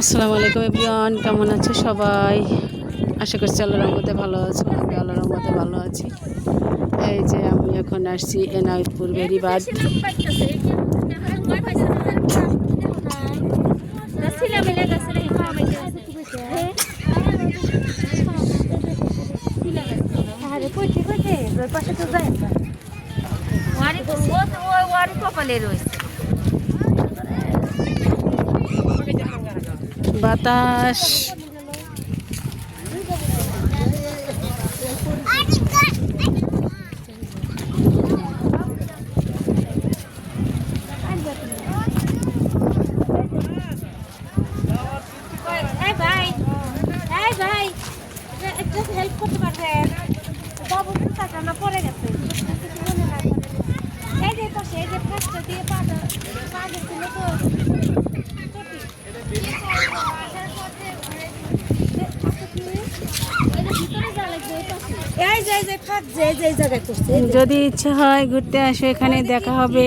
আসসালামু আলাইকুম এভরিওয়ান, কেমন আছে সবাই? আশা করছি আল্লাহর রহমতে ভালো আছো। আমি আল্লাহর রহমতে ভালো আছি। এই যে আমি এখন আসছি এনায়েতপুর বেড়িবাঁধ। বাতাস হেল্প করতে পারবেন বাবু না পড়ে গেছে এই যে পাশে এই যে পাঁচটা দিয়ে পা গেছিল তো যদি ইচ্ছা হয় ঘুরতে আসো, এখানে দেখা হবে।